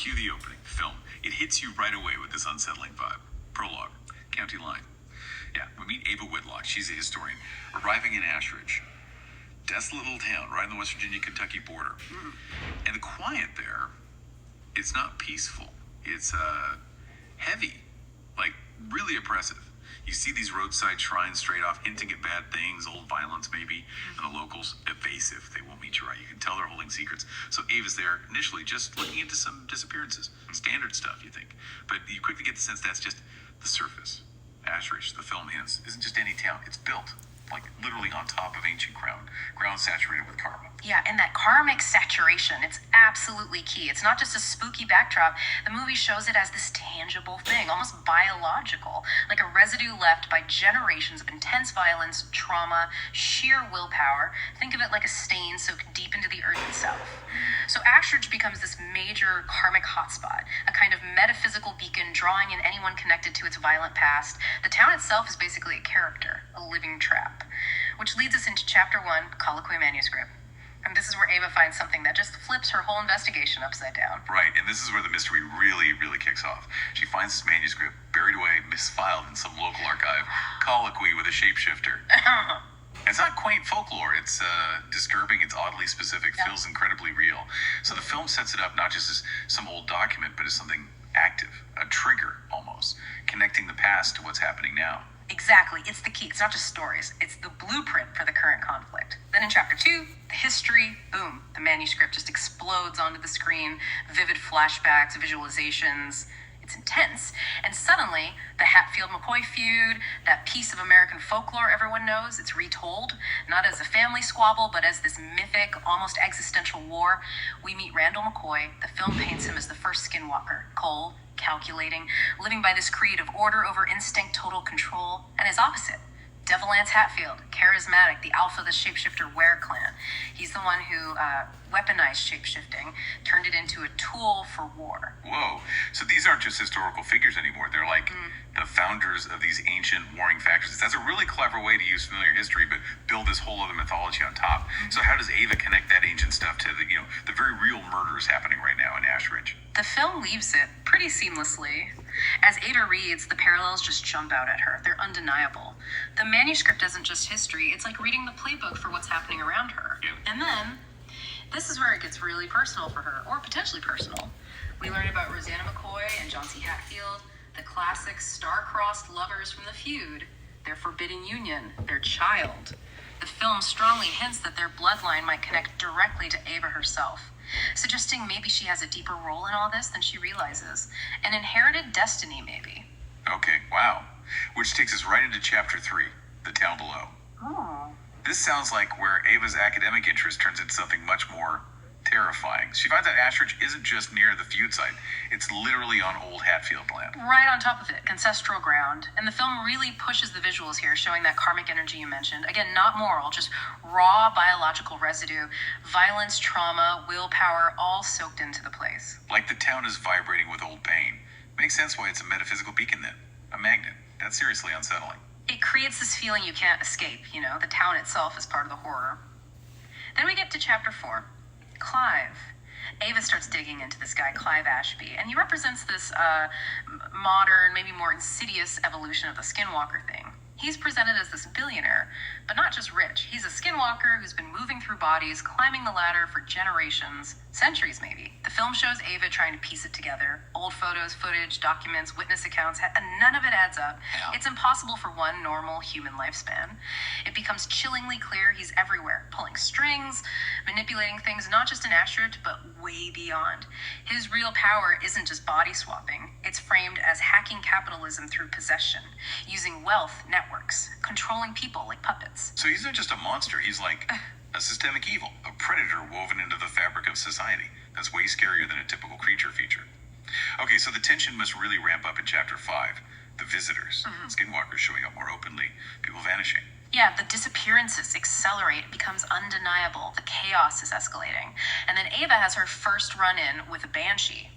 cue the opening, film. It hits you right away with this unsettling vibe. Prologue, county line. Yeah, we meet Ava Whitlock. She's a historian. Arriving in Ashridge. Desolate little town right on the West Virginia-Kentucky border. And the quiet there, it's not peaceful. It's heavy, like really oppressive. You see these roadside shrines straight off, hinting at bad things, old violence maybe, and the locals evasive. They won't meet you right. You can tell they're holding secrets. So Ava's there initially just looking into some disappearances. Standard stuff, you think. But you quickly get the sense that's just the surface. Ashridge, the film hints, isn't just any town. It's built, like literally on top of ancient ground saturated with karma. Yeah, and that karmic saturation, it's absolutely key. It's not just a spooky backdrop. The movie shows it as this tangible thing, almost biological, like a residue left by generations of intense violence, trauma, sheer willpower. Think of it like a stain soaked deep into the earth itself. So Ashridge becomes this major karmic hotspot, a kind of metaphysical beacon drawing in anyone connected to its violent past. The town itself is basically a character, a living trap. Which leads us into Chapter 1, Colloquy manuscript. And this is where Ava finds something that just flips her whole investigation upside down. Right, and this is where the mystery really, really kicks off. She finds this manuscript buried away, misfiled in some local archive, Colloquy with a shapeshifter. It's not quaint folklore. It's disturbing. It's oddly specific. Yeah. Feels incredibly real. So the film sets it up not just as some old document, but as something active, a trigger almost, connecting the past to what's happening now. Exactly, it's the key. It's not just stories. It's the blueprint for the current conflict. Then in Chapter 2, the history, boom, the manuscript just explodes onto the screen. Vivid flashbacks, visualizations. It's intense. And suddenly, the Hatfield-McCoy feud, that piece of American folklore everyone knows, it's retold, not as a family squabble, but as this mythic, almost existential war. We meet Randall McCoy. The film paints him as the first skinwalker, cold, calculating, living by this creed of order over instinct, total control, and his opposite, Devil Lance Hatfield, charismatic, the alpha of the Shapeshifter Ware clan. He's the one who weaponized shapeshifting, turned it into a tool for war. Whoa. So these aren't just historical figures anymore. They're like the founders of these ancient warring factions. That's a really clever way to use familiar history, but build this whole other mythology on top. So how does Ava connect that ancient stuff to the very real murders happening right now in Ashridge? The film leaves it pretty seamlessly. As Ada reads, the parallels just jump out at her. They're undeniable. The manuscript isn't just history. It's like reading the playbook for what's happening around her. Yeah. And then, this is where it gets really personal for her, or potentially personal. We learn about Rosanna McCoy and John C. Hatfield, the classic star-crossed lovers from the feud, their forbidden union, their child. The film strongly hints that their bloodline might connect directly to Ava herself, suggesting maybe she has a deeper role in all this than she realizes. An inherited destiny, maybe. Okay, wow. Which takes us right into Chapter 3, The Town Below. Oh. This sounds like where Ava's academic interest turns into something much more terrifying. She finds out Ashridge isn't just near the feud site. It's literally on old Hatfield land. Right on top of it, ancestral ground. And the film really pushes the visuals here, showing that karmic energy you mentioned. Again, not moral, just raw biological residue. Violence, trauma, willpower, all soaked into the place. Like the town is vibrating with old pain. Makes sense why it's a metaphysical beacon then. A magnet. That's seriously unsettling. It creates this feeling you can't escape, the town itself is part of the horror. Then we get to Chapter 4, Clive. Ava starts digging into this guy, Clive Ashby, and he represents this modern, maybe more insidious evolution of the skinwalker thing. He's presented as this billionaire, but not just rich. He's a skinwalker who's been moving through bodies, climbing the ladder for generations, centuries maybe. The film shows Ava trying to piece it together. Old photos, footage, documents, witness accounts, and none of it adds up. Yeah. It's impossible for one normal human lifespan. It becomes chillingly clear he's everywhere, pulling strings, manipulating things not just in Ashridge, but way beyond. His real power isn't just body swapping. It's framed as hacking capitalism through possession, using wealth, networks, controlling people like puppets. So he's not just a monster, he's like a systemic evil, a predator woven into the fabric of society. That's way scarier than a typical creature feature. Okay, so the tension must really ramp up in Chapter 5. The visitors, skinwalkers showing up more openly, people vanishing. Yeah, the disappearances accelerate. It becomes undeniable. The chaos is escalating. And then Ava has her first run-in with a banshee.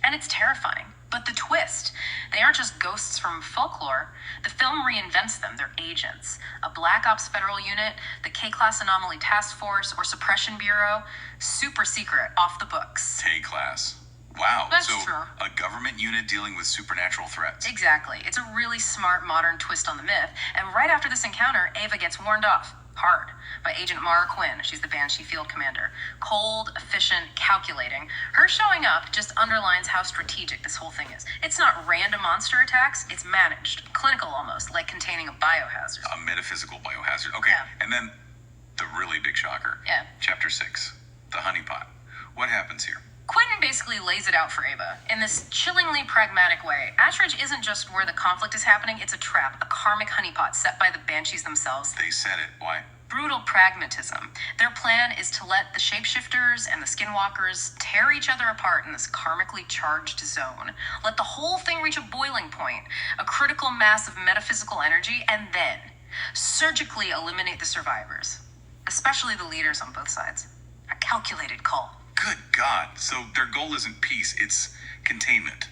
And it's terrifying. But the twist, they aren't just ghosts from folklore. The film reinvents them. They're agents. A Black Ops federal unit, the K-Class Anomaly Task Force, or Suppression Bureau. Super secret, off the books. K-Class. Wow. That's so true. a government unit dealing with supernatural threats. Exactly. It's a really smart modern twist on the myth. And right after this encounter, Ava gets warned off. Hard. By Agent Mara Quinn. She's the Banshee field commander. Cold, efficient, calculating. Her showing up just underlines how strategic this whole thing is. It's not random monster attacks, it's managed. Clinical almost, like containing a biohazard. A metaphysical biohazard. Okay. Yeah. And then the really big shocker. Yeah. Chapter 6. The honeypot. What happens here? Quinn basically lays it out for Ava in this chillingly pragmatic way. Ashridge isn't just where the conflict is happening, it's a trap, a karmic honeypot set by the Banshees themselves. They said it. Why? Brutal pragmatism. Their plan is to let the Shapeshifters and the Skinwalkers tear each other apart in this karmically charged zone. Let the whole thing reach a boiling point, a critical mass of metaphysical energy, and then surgically eliminate the survivors, especially the leaders on both sides. A calculated call. Good God. So their goal isn't peace, it's containment.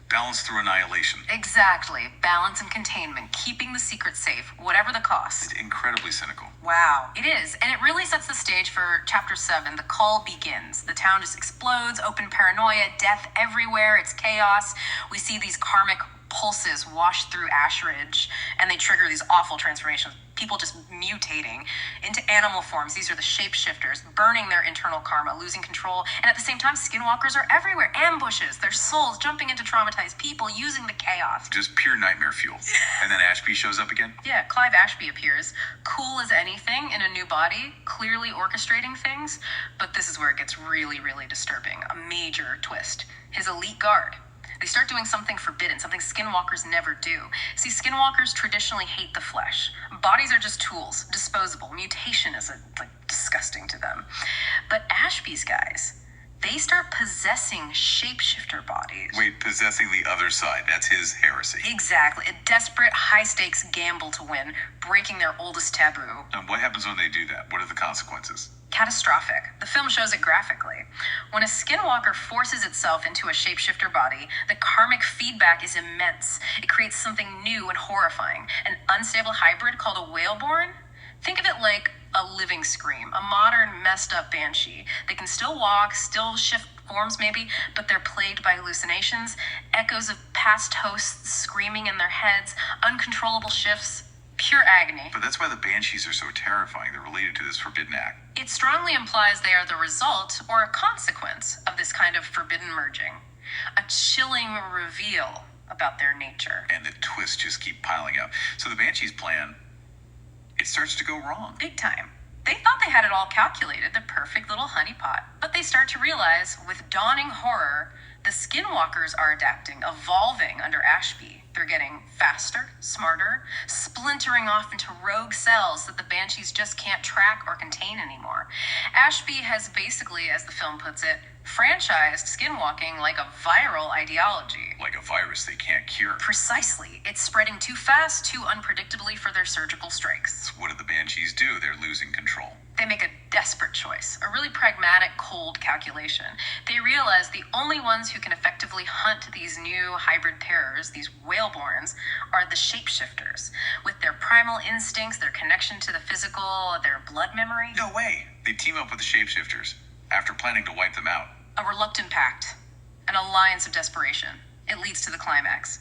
Balance through annihilation. Exactly. Balance and containment, keeping the secret safe, whatever the cost. It's incredibly cynical. Wow, it is. And it really sets the stage for Chapter 7. The call begins. The town just explodes, open paranoia, death everywhere, it's chaos. We see these karmic pulses wash through Ashridge, and they trigger these awful transformations. People just mutating into animal forms. These are the Shapeshifters, burning their internal karma, losing control. And at the same time, Skinwalkers are everywhere. Ambushes, their souls jumping into traumatized people, using the chaos. Just pure nightmare fuel. And then Ashby shows up again? Yeah, Clive Ashby appears, cool as anything in a new body, clearly orchestrating things. But this is where it gets really, really disturbing. A major twist. His elite guard. They start doing something forbidden, something Skinwalkers never do. See, Skinwalkers traditionally hate the flesh. Bodies are just tools, disposable. Mutation is disgusting to them. But Ashby's guys, they start possessing shapeshifter bodies. Wait, possessing the other side. That's his heresy. Exactly. A desperate, high-stakes gamble to win, breaking their oldest taboo. And what happens when they do that? What are the consequences? Catastrophic. The film shows it graphically. When a Skinwalker forces itself into a shapeshifter body, the karmic feedback is immense. It creates something new and horrifying. An unstable hybrid called a whaleborn? Think of it like a living scream, a modern, messed up banshee. They can still walk, still shift forms maybe, but they're plagued by hallucinations, echoes of past hosts screaming in their heads, uncontrollable shifts. Pure agony. But that's why the Banshees are so terrifying. They're related to this forbidden act. It strongly implies they are the result or a consequence of this kind of forbidden merging. A chilling reveal about their nature. And the twists just keep piling up. So the Banshees' plan, it starts to go wrong. Big time. They thought they had it all calculated, the perfect little honeypot. But they start to realize, with dawning horror, the Skinwalkers are adapting, evolving under Ashby. They're getting faster, smarter, splintering off into rogue cells that the Banshees just can't track or contain anymore. Ashby has basically, as the film puts it, franchised skinwalking like a viral ideology. Like a virus they can't cure. Precisely. It's spreading too fast, too unpredictably for their surgical strikes. So what do the Banshees do? They're losing control. They make a desperate choice, a really pragmatic, cold calculation. They realize the only ones who can effectively hunt these new hybrid terrors, these whaleborns, are the Shapeshifters. With their primal instincts, their connection to the physical, their blood memory. No way. They team up with the Shapeshifters after planning to wipe them out. A reluctant pact. An alliance of desperation. It leads to the climax.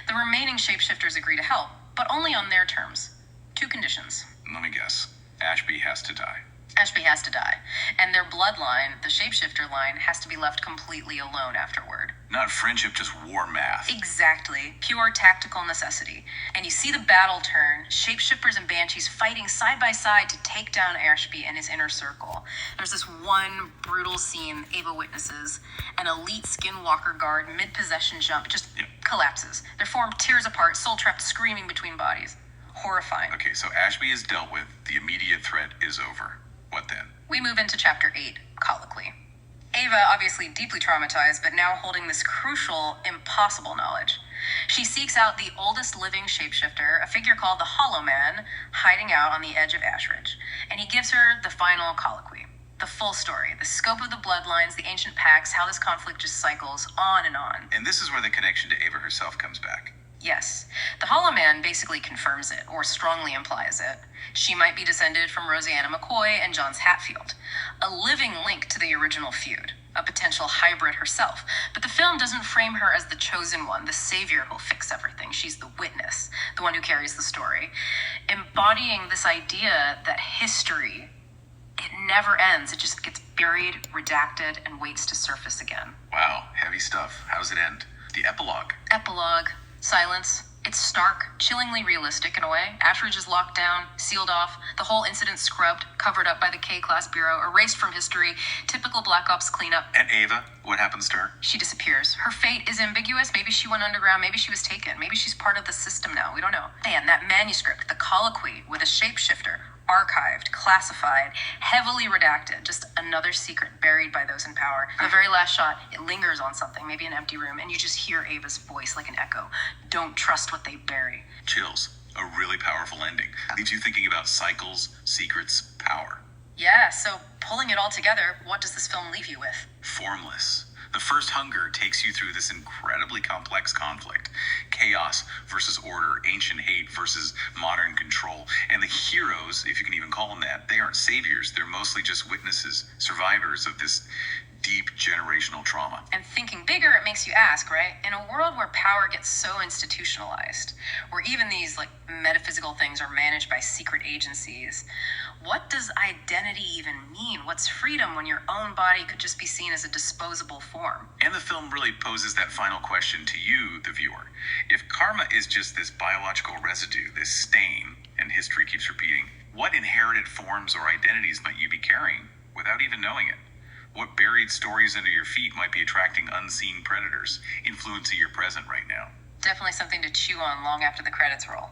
The remaining Shapeshifters agree to help, but only on their terms. 2 conditions. Let me guess. Ashby has to die. Ashby has to die, and their bloodline, the Shapeshifter line, has to be left completely alone afterward. Not friendship, just war math. Exactly. Pure tactical necessity. And you see the battle turn, Shapeshifters and Banshees fighting side by side to take down Ashby and his inner circle. There's this one brutal scene Ava witnesses. An elite Skinwalker guard mid-possession jump just collapses. Their form tears apart, soul trapped screaming between bodies. Horrifying. Okay, so Ashby is dealt with. The immediate threat is over. What then? We move into Chapter 8, Colloquy. Ava, obviously deeply traumatized, but now holding this crucial, impossible knowledge. She seeks out the oldest living shapeshifter, a figure called the Hollow Man, hiding out on the edge of Ashridge. And he gives her the final colloquy. The full story, the scope of the bloodlines, the ancient pacts, how this conflict just cycles on and on. And this is where the connection to Ava herself comes back. Yes. The Hollow Man basically confirms it, or strongly implies it. She might be descended from Rosanna McCoy and Johns Hatfield. A living link to the original feud. a potential hybrid herself. But the film doesn't frame her as the chosen one, the savior who'll fix everything. She's the witness, the one who carries the story, embodying this idea that history, it never ends. It just gets buried, redacted, and waits to surface again. Wow, heavy stuff. How does it end? The epilogue. Epilogue, silence. It's stark, chillingly realistic in a way. Ashridge is locked down, sealed off, the whole incident scrubbed, covered up by the K-Class Bureau, erased from history, typical Black Ops cleanup. And Ava, what happens to her? She disappears. Her fate is ambiguous. Maybe she went underground, maybe she was taken, maybe she's part of the system now, we don't know. Man, that manuscript, the Colloquy with a Shapeshifter, archived, classified, heavily redacted, just another secret buried by those in power. The very last shot, it lingers on something, maybe an empty room, and you just hear Ava's voice like an echo. Don't trust what they bury. Chills. A really powerful ending. Leaves you thinking about cycles, secrets, power. Yeah, so pulling it all together, what does this film leave you with? Formless. The first hunger takes you through this incredibly complex conflict. Chaos versus order, ancient hate versus modern control. And the heroes, if you can even call them that, they aren't saviors. They're mostly just witnesses, survivors of this deep generational trauma. And thinking bigger, it makes you ask, right? In a world where power gets so institutionalized, where even these like metaphysical things are managed by secret agencies, what does identity even mean? What's freedom when your own body could just be seen as a disposable form? And the film really poses that final question to you, the viewer. If karma is just this biological residue, this stain, and history keeps repeating, what inherited forms or identities might you be carrying without even knowing it? What buried stories under your feet might be attracting unseen predators, influencing your present right now? Definitely something to chew on long after the credits roll.